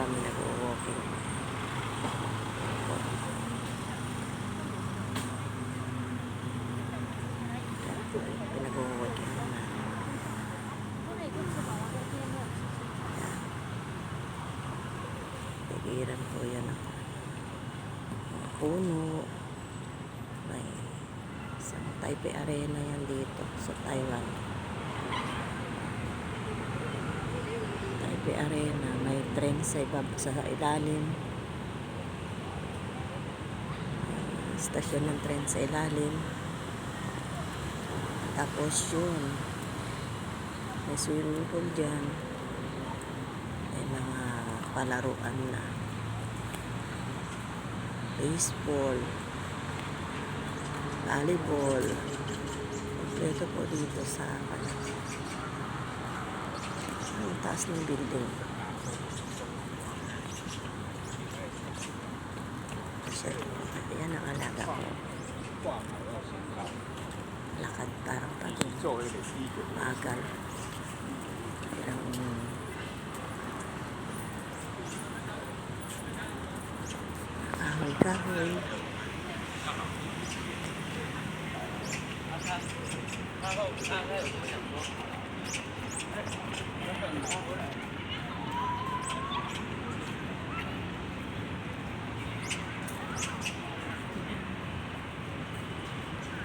kami nag-walking. Pinag-walking na. Tigiran po yan ako. Mga puno. May isang Taipei Arena yan dito sa Taiwan. Taipei Arena. May tren sa ilalim. Stasyon ng tren sa ilalim. Tapos yun, may swimming pool dyan. May mga palaruan na baseball, volleyball. Kompleto po dito sa ang taas ng building. Yan ang alaga ko. Lakad parang bagal. Parang kahoy.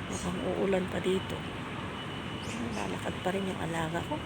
Mukhang uulan pa dito. Lalakad pa rin yung alaga ko.